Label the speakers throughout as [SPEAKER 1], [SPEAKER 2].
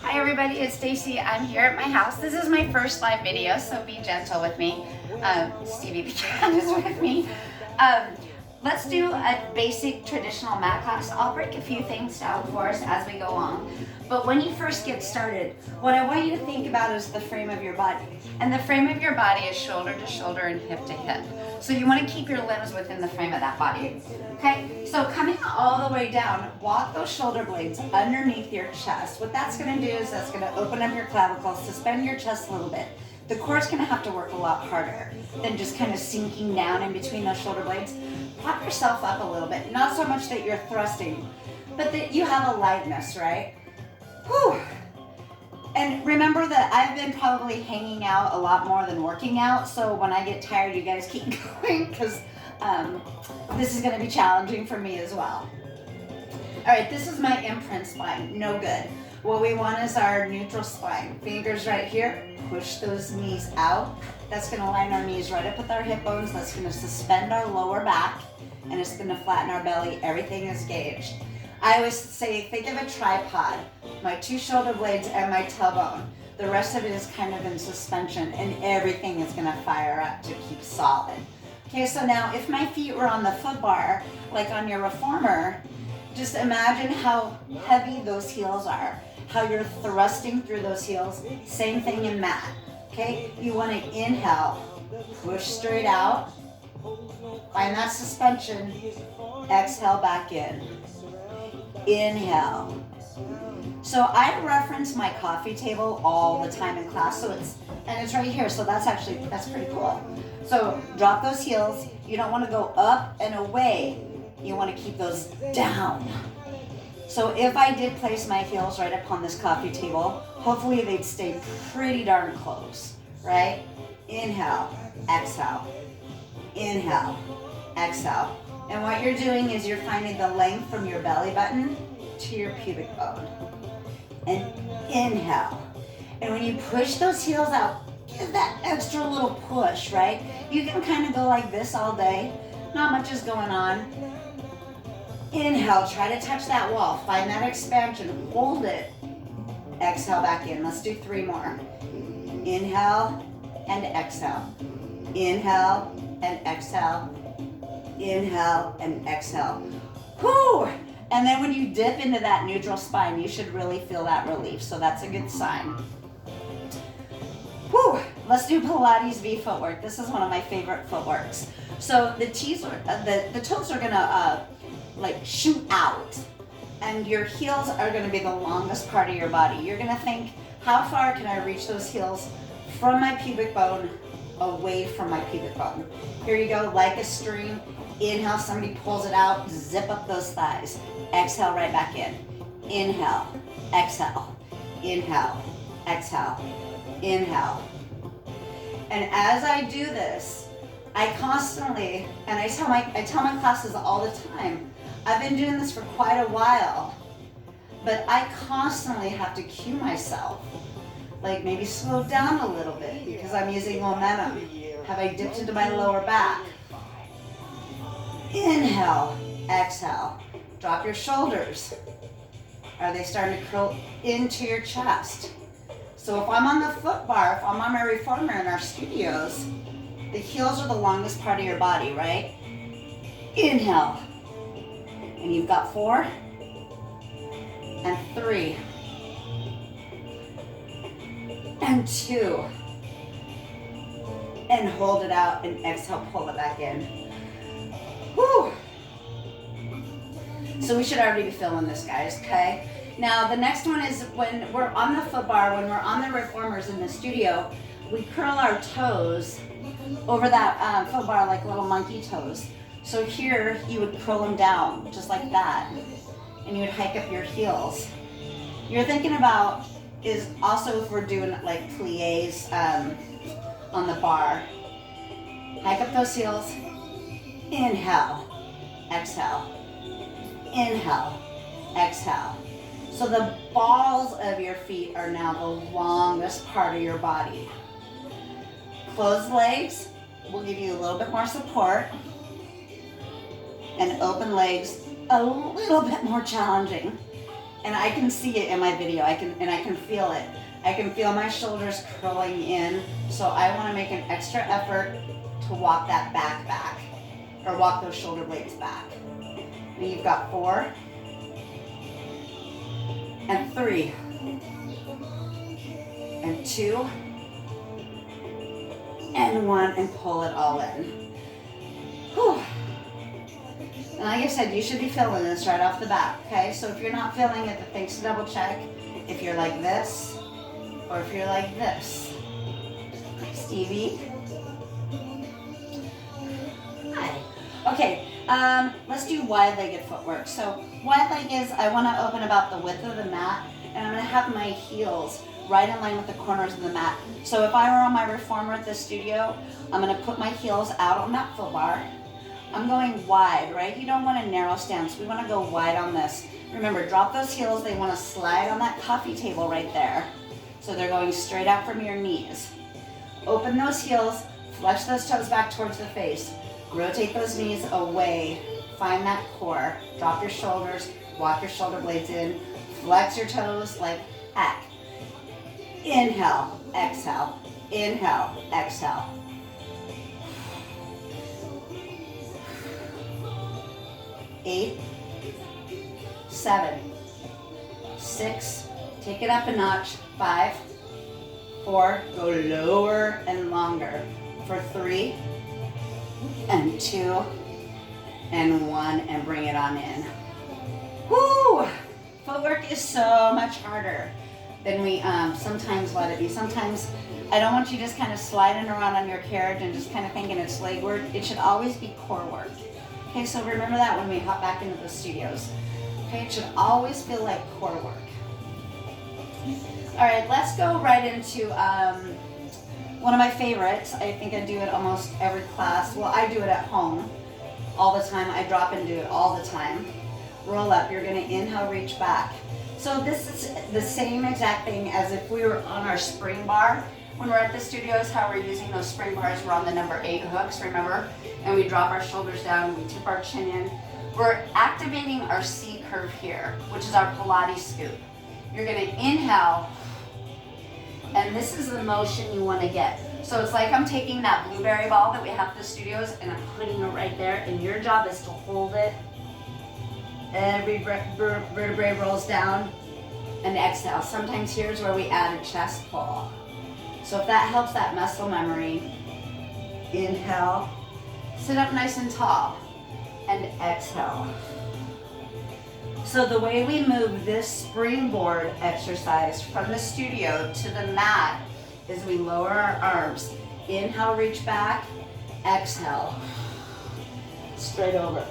[SPEAKER 1] Hi everybody, it's Stacy. I'm here at my house. This is my first live video, so be gentle with me. Stevie the cat is with me. Let's do a basic traditional mat class. I'll break a few things down for us as we go along. But when you first get started, what I want you to think about is the frame of your body. And the frame of your body is shoulder to shoulder and hip to hip. So you want to keep your limbs within the frame of that body. Okay, so coming all the way down, walk those shoulder blades underneath your chest. What that's going to do is that's going to open up your clavicles, suspend your chest a little bit. The core's going to have to work a lot harder than just kind of sinking down in between those shoulder blades. Pop yourself up a little bit, not so much that you're thrusting, but that you have a lightness, right? Whew. And remember that I've been probably hanging out a lot more than working out, so when I get tired, you guys keep going, because this is going to be challenging for me as well. All right, this is my imprint spine, no good. What we want is our neutral spine. Fingers right here, push those knees out. That's going to line our knees right up with our hip bones. That's going to suspend our lower back, and it's going to flatten our belly. Everything is gauged. I always say, think of a tripod, my two shoulder blades and my tailbone. The rest of it is kind of in suspension, and everything is going to fire up to keep solid. Okay, so now if my feet were on the foot bar, like on your reformer, just imagine how heavy those heels are, how you're thrusting through those heels. Same thing in mat. Okay, you want to inhale, push straight out, find that suspension, exhale back in. Inhale. So I reference my coffee table all the time in class, so it's right here, so that's pretty cool. So drop those heels. You don't want to go up and away. You want to keep those down. So if I did place my heels right up on this coffee table, hopefully they'd stay pretty darn close, right? Inhale, exhale. Inhale, exhale. And what you're doing is you're finding the length from your belly button to your pubic bone. And inhale. And when you push those heels out, give that extra little push, right? You can kind of go like this all day. Not much is going on. Inhale, try to touch that wall. Find that expansion, hold it. Exhale back in. Let's do 3 more. Inhale and exhale. Inhale and exhale. Inhale and exhale. Whew! And then when you dip into that neutral spine, you should really feel that relief. So that's a good sign. Whew! Let's do Pilates V footwork. This is one of my favorite footworks. So the toes are gonna like shoot out, and your heels are gonna be the longest part of your body. You're gonna think, how far can I reach those heels from my pubic bone away from my pubic bone? Here you go, like a string. Inhale, somebody pulls it out, zip up those thighs. Exhale, right back in. Inhale, exhale, inhale, exhale, inhale. And as I do this, I constantly, and I tell my classes all the time, I've been doing this for quite a while, but I constantly have to cue myself, like maybe slow down a little bit because I'm using momentum. Have I dipped into my lower back? Inhale, exhale. Drop your shoulders. Are they starting to curl into your chest? So if I'm on the foot bar, if I'm on my reformer in our studios, the heels are the longest part of your body, right? Inhale. And you've got 4 and 3 and 2. And hold it out and exhale, pull it back in. Whew. So we should already be feeling this, guys, okay? Now the next one is when we're on the foot bar, when we're on the reformers in the studio, we curl our toes over that foot bar like little monkey toes. So here you would curl them down just like that, and you would hike up your heels. You're thinking about is also if we're doing like plies on the bar. Hike up those heels. Inhale, exhale. Inhale, exhale. So the balls of your feet are now the longest part of your body. Closed legs will give you a little bit more support, and open legs a little bit more challenging. And I can see it in my video. I can feel it. I can feel my shoulders curling in. So I want to make an extra effort to walk that back, or walk those shoulder blades back. And you've got 4 and 3 and 2 and 1, and pull it all in. Whew. And like I said, you should be feeling this right off the bat, okay? So if you're not feeling it, thanks to double check if you're like this or if you're like this. Hi, Stevie. Hi. Okay, let's do wide-legged footwork. So wide-leg is, I want to open about the width of the mat, and I'm going to have my heels right in line with the corners of the mat. So if I were on my reformer at the studio, I'm going to put my heels out on that foot bar. I'm going wide, right? You don't want a narrow stance. We want to go wide on this. Remember, drop those heels. They want to slide on that coffee table right there. So they're going straight out from your knees. Open those heels, flex those toes back towards the face. Rotate those knees away. Find that core. Drop your shoulders, walk your shoulder blades in. Flex your toes like heck. Inhale, exhale, inhale, exhale. 8, 7, 6, take it up a notch. 5, 4, go lower and longer. For 3, and 2, and 1, and bring it on in. Woo! Footwork is so much harder than we sometimes let it be. Sometimes I don't want you just kind of sliding around on your carriage and just kind of thinking it's leg work. It should always be core work. Okay, so remember that when we hop back into the studios. Okay, it should always feel like core work. All right, let's go right into one of my favorites. I think I do it almost every class. Well, I do it at home all the time. I drop and do it all the time. Roll up, you're gonna inhale, reach back. So this is the same exact thing as if we were on our spring bar. When we're at the studios, how we're using those spring bars, we're on the number 8 hooks, remember? And we drop our shoulders down, we tip our chin in. We're activating our C curve here, which is our Pilates scoop. You're gonna inhale, and this is the motion you wanna get. So it's like I'm taking that blueberry ball that we have at the studios and I'm putting it right there, and your job is to hold it. Every vertebrae rolls down and exhale. Sometimes here's where we add a chest pull. So if that helps that muscle memory, inhale, sit up nice and tall, and exhale. So the way we move this springboard exercise from the studio to the mat is we lower our arms. Inhale, reach back, exhale, straight over.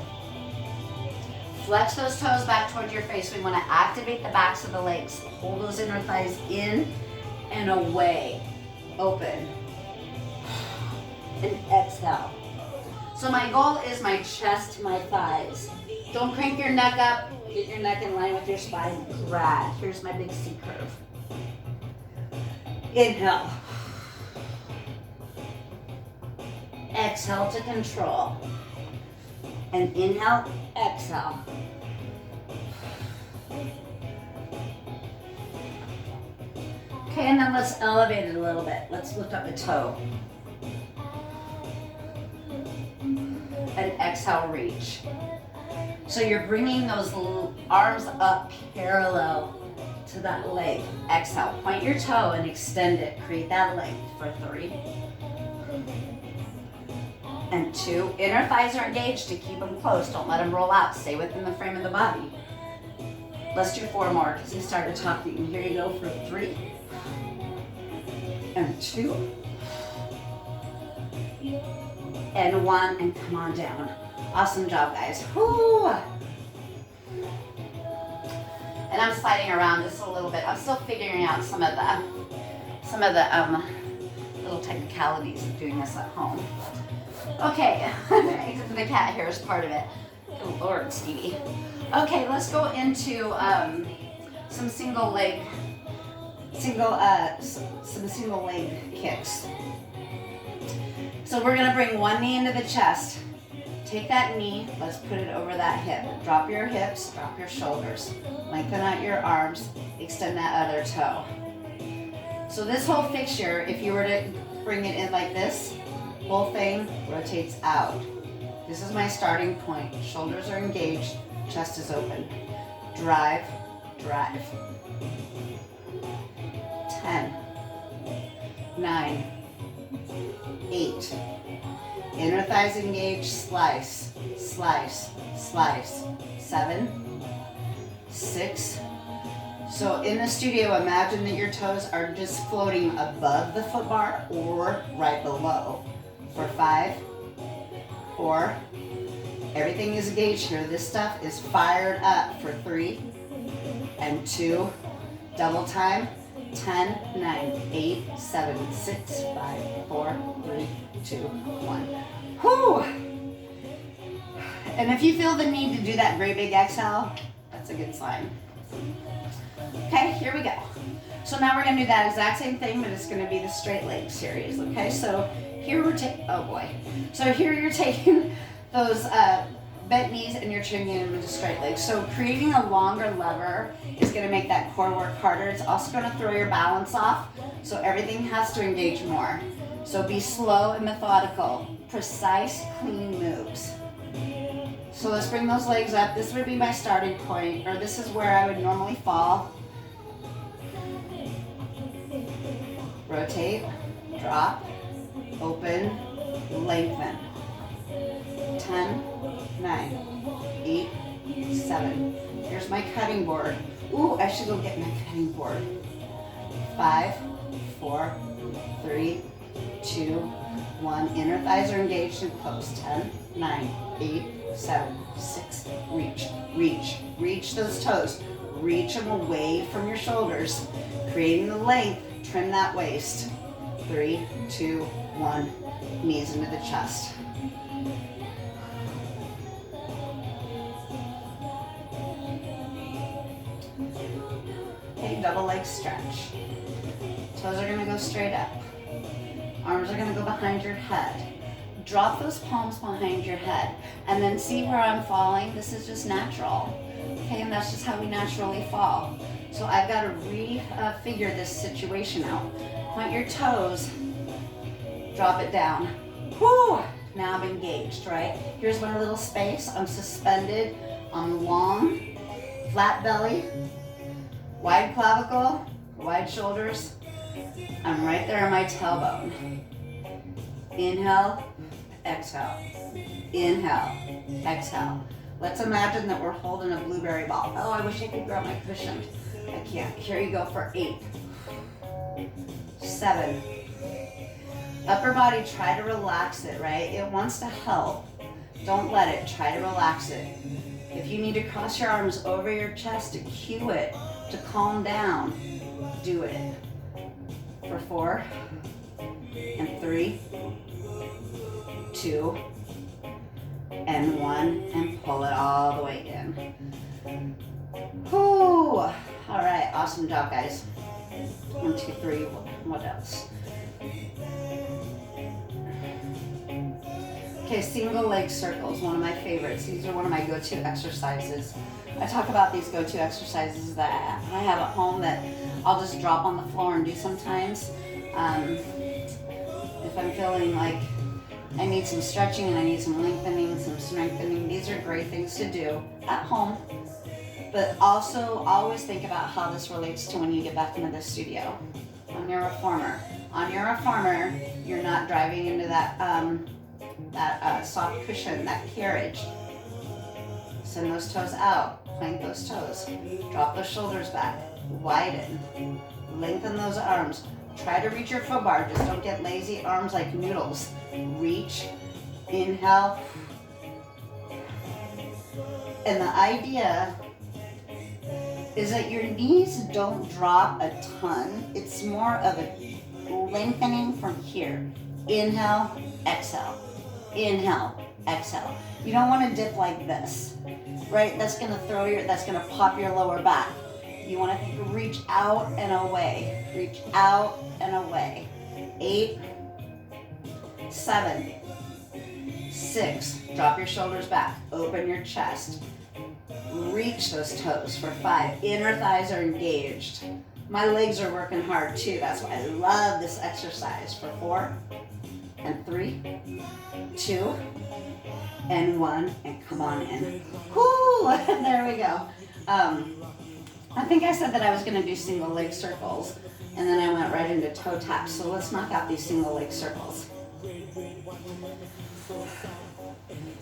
[SPEAKER 1] Flex those toes back towards your face. We want to activate the backs of the legs. Hold those inner thighs in and away. Open. And exhale. So my goal is my chest to my thighs. Don't crank your neck up. Get your neck in line with your spine. Drag. Here's my big C curve. Inhale. Exhale to control. And inhale, exhale. Okay, and then let's elevate it a little bit. Let's lift up the toe. And exhale, reach. So you're bringing those arms up parallel to that leg. Exhale, point your toe and extend it. Create that length for 3. And 2, inner thighs are engaged to keep them close. Don't let them roll out. Stay within the frame of the body. Let's do 4 more because he started talking. Here you go for 3. And 2. And 1, and come on down. Awesome job, guys. Whoo! And I'm sliding around just a little bit. I'm still figuring out some of the little technicalities of doing this at home. Okay, the cat hair is part of it. Good Lord, Stevie. Okay, let's go into some single leg kicks. So we're gonna bring one knee into the chest, take that knee, let's put it over that hip. Drop your hips, drop your shoulders. Lengthen out your arms, extend that other toe. So this whole fixture, if you were to bring it in like this, whole thing rotates out. This is my starting point. Shoulders are engaged, chest is open. Drive, drive. 10, 9, 8. Inner thighs engaged, slice, slice, slice. 7, 6. So in the studio, imagine that your toes are just floating above the foot bar or right below. For 5, 4, everything is engaged here. This stuff is fired up for 3 and 2, double time. 10, 9, 8, 7, 6, 5, 4, 3, 2, 1. Whew! And if you feel the need to do that great big exhale, that's a good sign. Okay, here we go. So now we're gonna do that exact same thing, but it's gonna be the straight leg series, okay? So here we're taking, oh boy. So here you're taking those bent knees and you're turning them into straight legs. So creating a longer lever is gonna make that core work harder. It's also gonna throw your balance off, so everything has to engage more. So be slow and methodical, precise, clean moves. So let's bring those legs up. This would be my starting point, or this is where I would normally fall. Rotate, drop, open, lengthen. 10, 9, 8, 7. Here's my cutting board. Ooh, I should go get my cutting board. 5, 4, 3, 2, 1. Inner thighs are engaged and close. 10, 9, 8, 7, 6. Reach, reach, reach those toes. Reach them away from your shoulders. Creating the length, trim that waist. 3, 2, 1. Knees into the chest. Okay, double leg stretch. Toes are gonna go straight up. Arms are gonna go behind your head. Drop those palms behind your head. And then see where I'm falling? This is just natural. Okay, and that's just how we naturally fall. So I've got to refigure this situation out. Point your toes, drop it down. Whoo! Now I'm engaged, right? Here's my little space. I'm suspended. I'm long, flat belly, wide clavicle, wide shoulders. I'm right there on my tailbone. Inhale, exhale. Inhale, exhale. Let's imagine that we're holding a blueberry ball. Oh, I wish I could grab my cushion. I can't. Here you go for 8, 7. Upper body, try to relax it, right? It wants to help. Don't let it. Try to relax it. If you need to cross your arms over your chest to cue it, to calm down, do it. For 4, and 3, 2, and 1, and pull it all the way in. Whew. All right, awesome job, guys. 1, 2, 3, what else? Okay, single leg circles, one of my favorites. These are one of my go-to exercises. I talk about these go-to exercises that I have at home that I'll just drop on the floor and do sometimes. If I'm feeling like I need some stretching and I need some lengthening, some strengthening, these are great things to do at home. But also always think about how this relates to when you get back into the studio. On your reformer. On your reformer, you're not driving into that soft cushion, that carriage. Send those toes out, plank those toes. Drop those shoulders back, widen. Lengthen those arms. Try to reach your foot bar, just don't get lazy arms like noodles. Reach, inhale. And the idea is that your knees don't drop a ton. It's more of a lengthening from here. Inhale, exhale. Inhale, exhale. You don't want to dip like this, right? That's gonna pop your lower back. You want to reach out and away. Reach out and away. 8, 7, 6, drop your shoulders back, open your chest, reach those toes for 5, inner thighs are engaged. My legs are working hard too, that's why I love this exercise. For 4, and 3, 2, and 1, and come on in. Whoo, there we go. I think I said that I was gonna do single leg circles, and then I went right into toe taps, so let's knock out these single leg circles.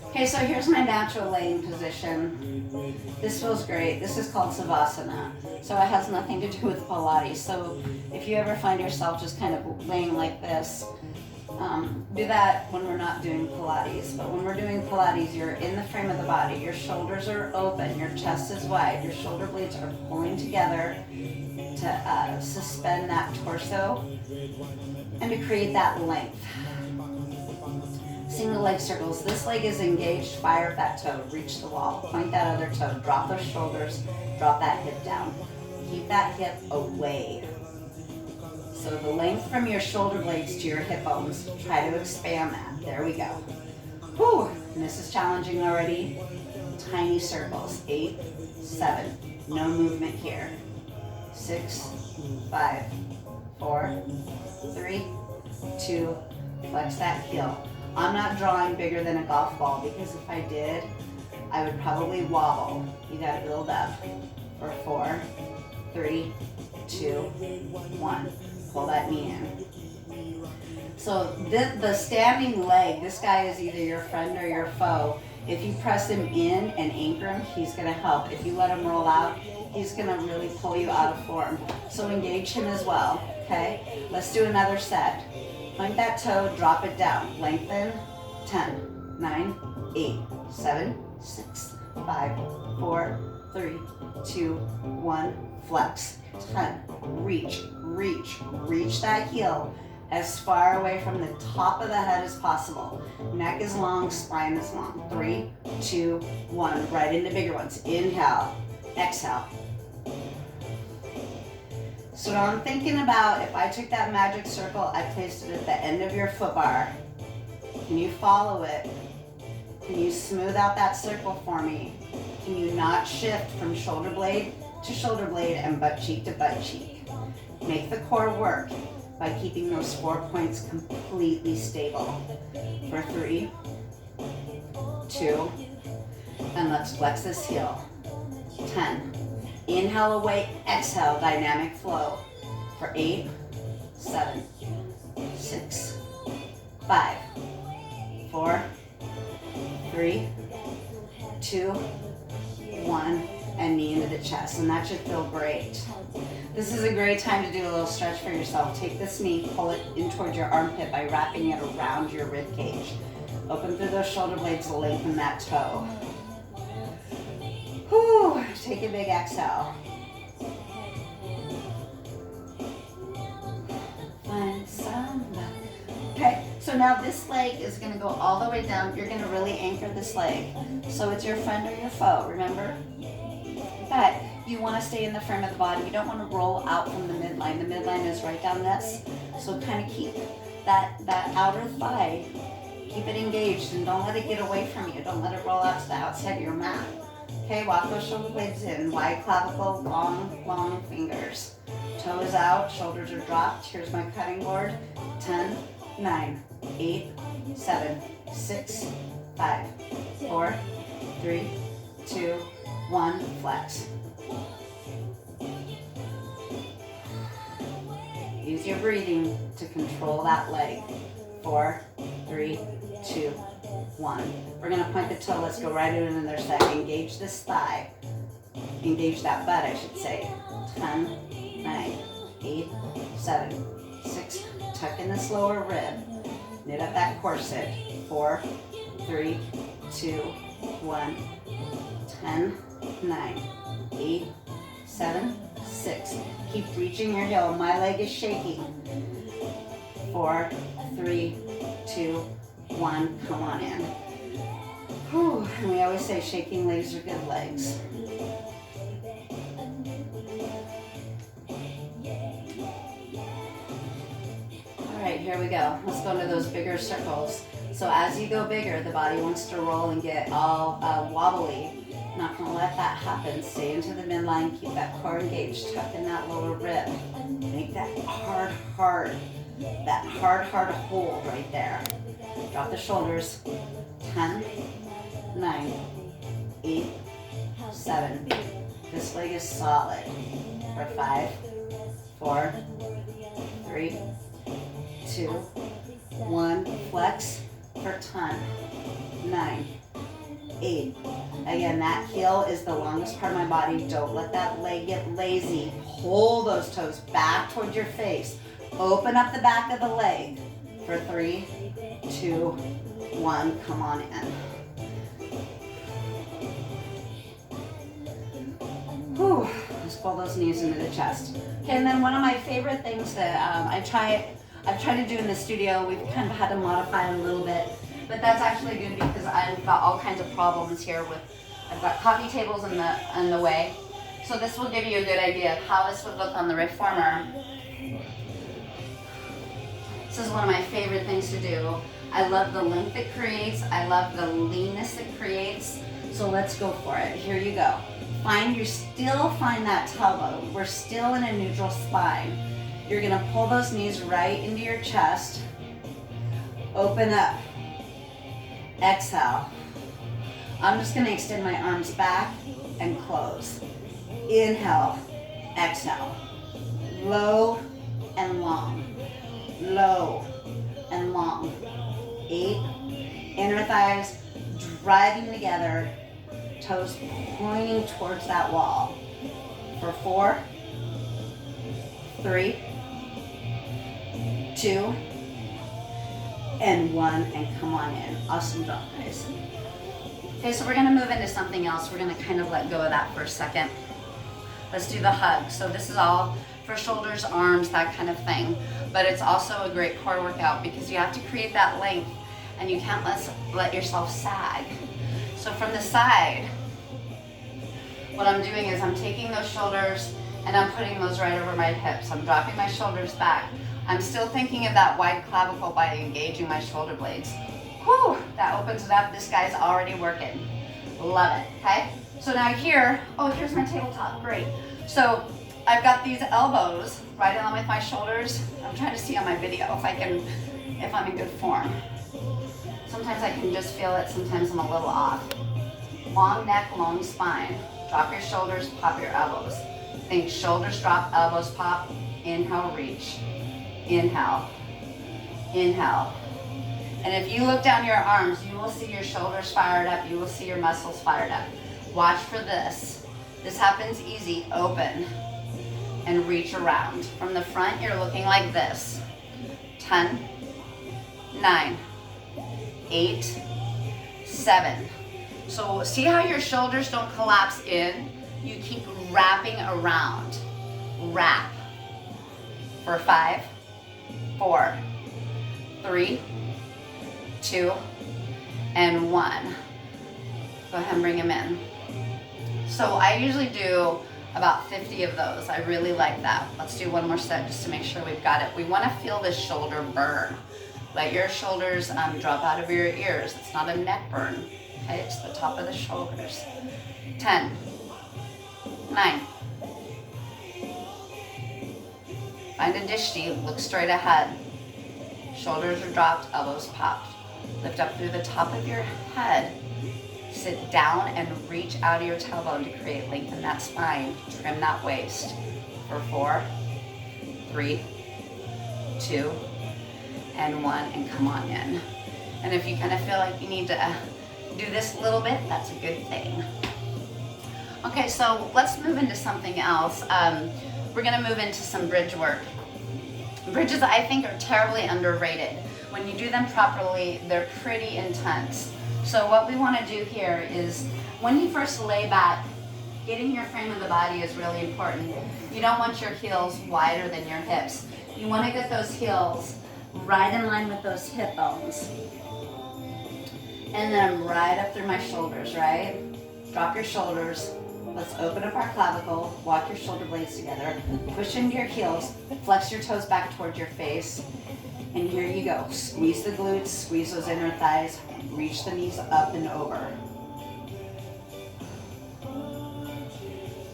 [SPEAKER 1] Okay, so here's my natural laying position. This feels great. This is called Savasana. So it has nothing to do with Pilates. So if you ever find yourself just kind of laying like this, do that when we're not doing Pilates. But when we're doing Pilates, you're in the frame of the body. Your shoulders are open. Your chest is wide. Your shoulder blades are pulling together to suspend that torso and to create that length. Single leg circles. This leg is engaged. Fire up that toe. Reach the wall. Point that other toe. Drop those shoulders. Drop that hip down. Keep that hip away. So the length from your shoulder blades to your hip bones. Try to expand that. There we go. Whew. And this is challenging already. Tiny circles. 8, 7. No movement here. 6, 5, 4, 3, 2. Flex that heel. I'm not drawing bigger than a golf ball because if I did, I would probably wobble. You gotta build up. For 4, 3, 2, 1. Pull that knee in. So the standing leg, this guy is either your friend or your foe. If you press him in and anchor him, he's gonna help. If you let him roll out, he's gonna really pull you out of form. So engage him as well, okay? Let's do another set. Point that toe, drop it down. Lengthen. 10, 9, 8, 7, 6, 5, 4, 3, 2, 1. Flex. 10. Reach, reach, reach that heel as far away from the top of the head as possible. Neck is long, spine is long. 3, 2, 1. Right into bigger ones. Inhale, exhale. So now I'm thinking about if I took that magic circle, I placed it at the end of your foot bar. Can you follow it? Can you smooth out that circle for me? Can you not shift from shoulder blade to shoulder blade and butt cheek to butt cheek? Make the core work by keeping those 4 points completely stable. For 3, 2, and let's flex this heel. 10. Inhale away, exhale, dynamic flow. For 8, 7, 6, 5, 4, 3, 2, 1, and knee into the chest. And that should feel great. This is a great time to do a little stretch for yourself. Take this knee, pull it in towards your armpit by wrapping it around your rib cage. Open through those shoulder blades to lengthen that toe. Whew, take a big exhale. Find somebody. Okay, so now this leg is gonna go all the way down. You're gonna really anchor this leg. So it's your friend or your foe, remember? But you wanna stay in the frame of the body. You don't wanna roll out from the midline. The midline is right down this. So kind of keep that outer thigh, keep it engaged and don't let it get away from you. Don't let it roll out to the outside of your mat. Okay, walk those shoulder blades in, wide clavicle, long, long fingers. Toes out, shoulders are dropped. Here's my cutting board. 10, 9, 8, 7, 6, 5, 4, 3, 2, 1, flex. Use your breathing to control that leg. 4, 3, 2, 1. We're gonna point the toe, let's go right in another side. Engage this thigh. Engage that butt, I should say. 10, 9, 8, 7, 6. Tuck in this lower rib. Knit up that corset. 4, 3, 2, 1. 10, 9, 8, 7, 6. Keep reaching your heel. My leg is shaking. 4, 3, 2, 1. Come on in. Whew. And we always say shaking legs are good legs. All right, here we go. Let's go into those bigger circles. So as you go bigger, the body wants to roll and get all wobbly. Not gonna let that happen. Stay into the midline, keep that core engaged, tuck in that lower rib. Make that hard hold right there. Drop the shoulders. 10, 9, 8, 7. This leg is solid. For 5, 4, 3, 2, 1. Flex for 10, 9, 8. Again, that heel is the longest part of my body. Don't let that leg get lazy. Hold those toes back towards your face. Open up the back of the leg for 3, 2, 1. Come on in. Whew. Just pull those knees into the chest. Okay, and then one of my favorite things that I've tried to do in the studio, we've kind of had to modify it a little bit, but that's actually good because I've got all kinds of problems here with, I've got coffee tables in the way. So this will give you a good idea of how this would look on the reformer. This is one of my favorite things to do. I love the length it creates. I love the leanness it creates. So let's go for it. Here you go. Still find that tailbone. We're still in a neutral spine. You're gonna pull those knees right into your chest. Open up. Exhale. I'm just gonna extend my arms back and close. Inhale, exhale. Low and long. Low and long. 8. Inner thighs driving together. Toes pointing towards that wall. For 4, 3, 2, and 1, and come on in. Awesome job, guys. Okay, so we're gonna move into something else. We're gonna kind of let go of that for a second. Let's do the hug. So this is all for shoulders, arms, that kind of thing. But it's also a great core workout because you have to create that length and you can't let yourself sag. So from the side, what I'm doing is I'm taking those shoulders and I'm putting those right over my hips. I'm dropping my shoulders back. I'm still thinking of that wide clavicle by engaging my shoulder blades. Whew, that opens it up. This guy's already working. Love it, okay? So now here, oh, here's my tabletop, great. So I've got these elbows right along with my shoulders. I'm trying to see on my video if I'm in good form. Sometimes I can just feel it, sometimes I'm a little off. Long neck, long spine. Drop your shoulders, pop your elbows. Think shoulders drop, elbows pop. Inhale, reach. Inhale. Inhale. And if you look down your arms, you will see your shoulders fired up. You will see your muscles fired up. Watch for this. This happens easy. Open and reach around. From the front, you're looking like this. 10, 9, 8, 7. So see how your shoulders don't collapse in? You keep wrapping around. Wrap. For 5, 4, 3, 2, and 1. Go ahead and bring them in. So I usually do about 50 of those. I really like that. Let's do one more set just to make sure we've got it. We want to feel this shoulder burn. Let your shoulders drop out of your ears. It's not a neck burn. Okay, it's the top of the shoulders. 10, 9. Find a dishti, look straight ahead. Shoulders are dropped, elbows popped. Lift up through the top of your head. Sit down and reach out of your tailbone to create length in that spine. Trim that waist. For 4, 3, 2, and 1, and come on in. And if you kind of feel like you need to do this a little bit, that's a good thing. Okay, so let's move into something else. We're gonna move into some bridge work. Bridges, I think, are terribly underrated. When you do them properly, they're pretty intense. So what we wanna do here is, when you first lay back, getting your frame of the body is really important. You don't want your heels wider than your hips. You wanna get those heels right in line with those hip bones. And then right up through my shoulders, right? Drop your shoulders. Let's open up our clavicle, walk your shoulder blades together, push into your heels, flex your toes back towards your face. And here you go. Squeeze the glutes, squeeze those inner thighs, reach the knees up and over.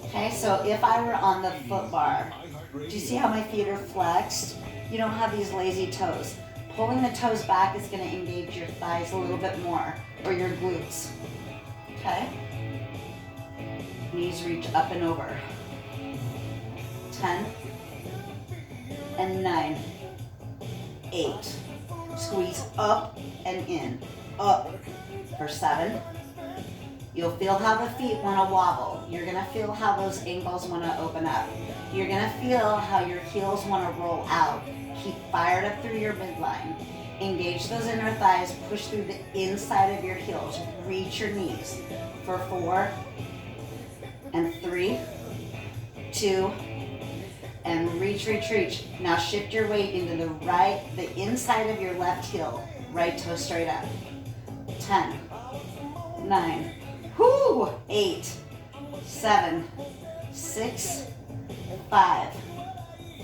[SPEAKER 1] Okay, so if I were on the foot bar, do you see how my feet are flexed? You don't have these lazy toes. Pulling the toes back is going to engage your thighs a little bit more, or your glutes. Okay? Knees reach up and over. 10 and 9, 8. Squeeze up and in. Up for 7. You'll feel how the feet want to wobble. You're going to feel how those ankles want to open up. You're going to feel how your heels want to roll out. Keep fired up through your midline. Engage those inner thighs. Push through the inside of your heels. Reach your knees for 4 and 3, 2, and reach, reach, reach. Now shift your weight into the inside of your left heel. Right toe straight up. 10, 9, 8, 7, 6, 5,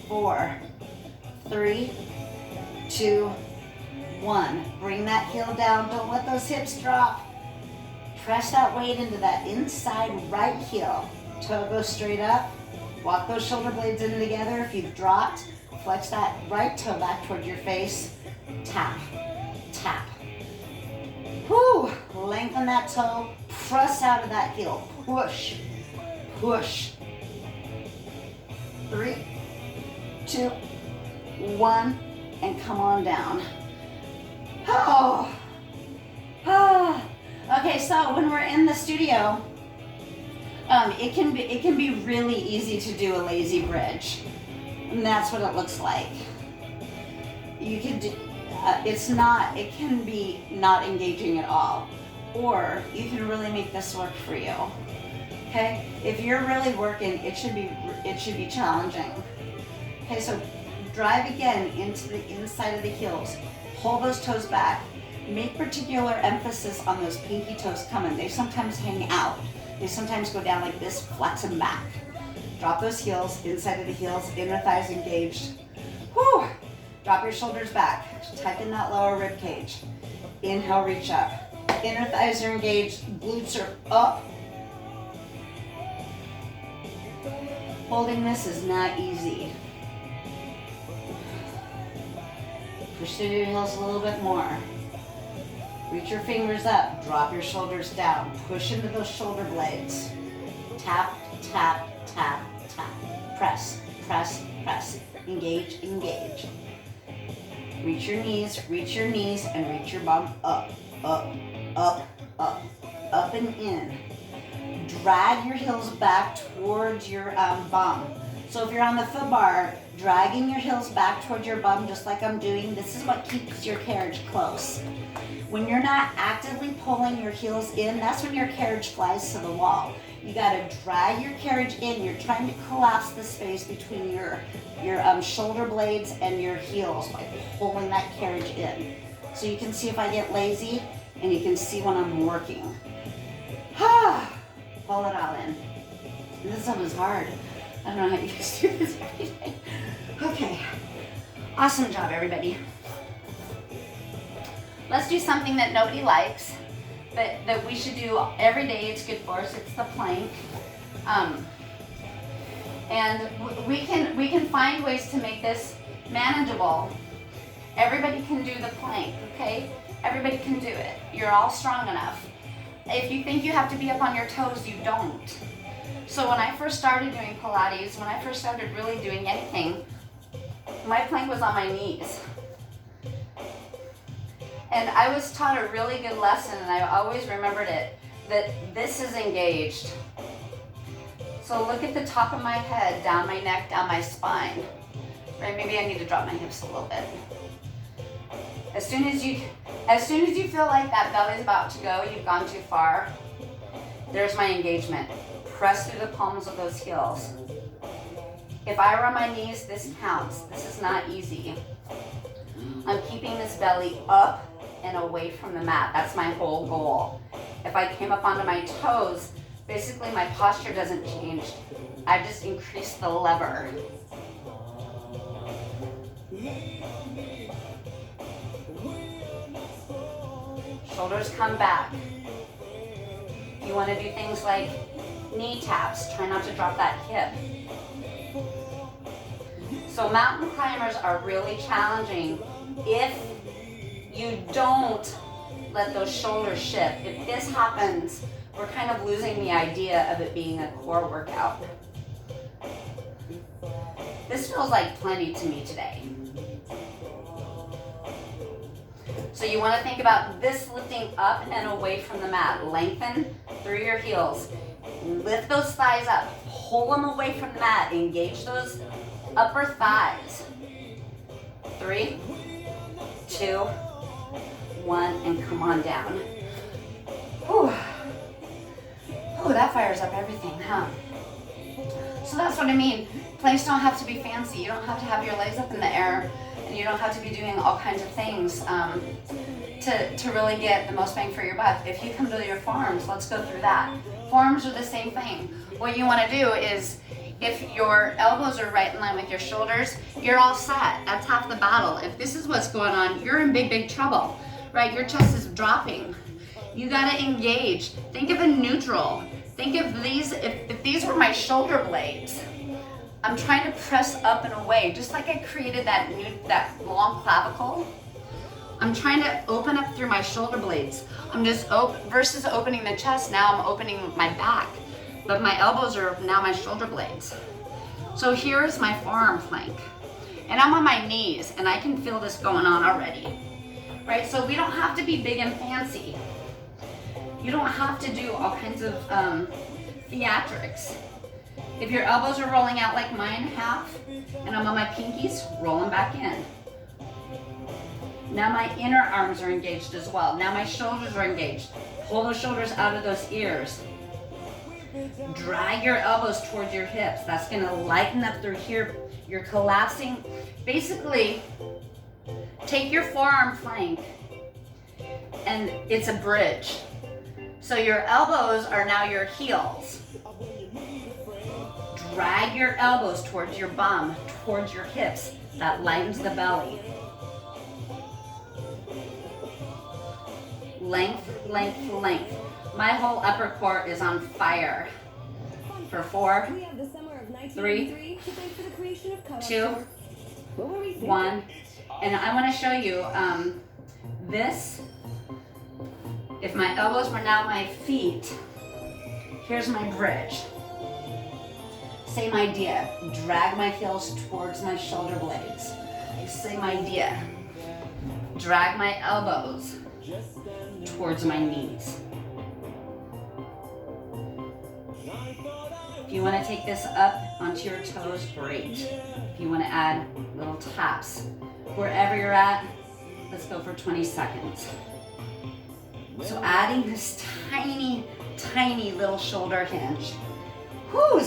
[SPEAKER 1] 4, 3, 2, 1. Bring that heel down. Don't let those hips drop. Press that weight into that inside right heel. Toe goes straight up. Walk those shoulder blades in together. If you've dropped, flex that right toe back toward your face. Tap, tap. Whoo! Lengthen that toe. Press out of that heel. Push, push. 3, 2, 1, and come on down. Oh. Oh. Okay, so when we're in the studio, it can be really easy to do a lazy bridge, and that's what it looks like. You could do, it can be not engaging at all, or you can really make this work for you. Okay, if you're really working, it should be challenging. Okay, so drive again into the inside of the heels. Pull those toes back. Make particular emphasis on those pinky toes coming. They sometimes hang out. They sometimes go down like this, flex them back. Drop those heels, inside of the heels, inner thighs engaged. Whew. Drop your shoulders back. Tighten that lower rib cage. Inhale, reach up. Inner thighs are engaged, glutes are up. Holding this is not easy. Push through your heels a little bit more. Reach your fingers up, drop your shoulders down, push into those shoulder blades. Tap, tap, tap, tap. Press, press, press. Engage, engage. Reach your knees, and reach your bum up, up, up, up, up and in. Drag your heels back towards your bum. So if you're on the foot bar, dragging your heels back towards your bum just like I'm doing, this is what keeps your carriage close. When you're not actively pulling your heels in, that's when your carriage flies to the wall. You gotta drag your carriage in. You're trying to collapse the space between your shoulder blades and your heels by pulling that carriage in. So you can see if I get lazy, and you can see when I'm working. Pull it all in. This one is hard. I don't know how you guys do this every day. Okay, awesome job, everybody. Let's do something that nobody likes, but that we should do every day. It's good for us. It's the plank. And we can find ways to make this manageable. Everybody can do the plank, okay? Everybody can do it. You're all strong enough. If you think you have to be up on your toes, you don't. So when I first started doing Pilates, when I first started really doing anything, my plank was on my knees. And I was taught a really good lesson, and I always remembered it, that this is engaged. So look at the top of my head, down my neck, down my spine. Right? Maybe I need to drop my hips a little bit. As soon as you feel like that belly's about to go, you've gone too far, there's my engagement. Press through the palms of those heels. If I were on my knees, this counts. This is not easy. I'm keeping this belly up and away from the mat. That's my whole goal. If I came up onto my toes, basically my posture doesn't change. I just increase the lever. Shoulders come back. You want to do things like knee taps. Try not to drop that hip. So mountain climbers are really challenging if you don't let those shoulders shift. If this happens, we're kind of losing the idea of it being a core workout. This feels like plenty to me today. So you want to think about this lifting up and away from the mat. Lengthen through your heels. Lift those thighs up. Pull them away from the mat. Engage those upper thighs. 3, 2, 1, and come on down. Whew. Oh, that fires up everything, huh? So that's what I mean. Planks don't have to be fancy. You don't have to have your legs up in the air, and you don't have to be doing all kinds of things to really get the most bang for your buck. If you come to your forearms, let's go through that. Forearms are the same thing. What you want to do is, if your elbows are right in line with your shoulders, you're all set. That's half the battle. If this is what's going on, you're in big, big trouble, right? Your chest is dropping. You got to engage. Think of a neutral. Think of these, if these were my shoulder blades, I'm trying to press up and away, just like I created that long clavicle. I'm trying to open up through my shoulder blades. I'm just versus opening the chest, now I'm opening my back. But my elbows are now my shoulder blades. So here's my forearm plank. And I'm on my knees, and I can feel this going on already. Right, so we don't have to be big and fancy. You don't have to do all kinds of theatrics. If your elbows are rolling out like mine, half, and I'm on my pinkies, roll them back in. Now my inner arms are engaged as well. Now my shoulders are engaged. Pull those shoulders out of those ears. Drag your elbows towards your hips. That's gonna lighten up through here. You're collapsing. Basically, take your forearm plank, and it's a bridge. So your elbows are now your heels. Drag your elbows towards your bum, towards your hips. That lightens the belly. Length, length, length. My whole upper core is on fire. For 4, 3, 2, 1. And I want to show you this. If my elbows were now my feet, here's my bridge. Same idea. Drag my heels towards my shoulder blades. Same idea. Drag my elbows towards my knees. If you want to take this up onto your toes, great. If you want to add little taps, wherever you're at, let's go for 20 seconds. So adding this tiny, tiny little shoulder hinge. Whew,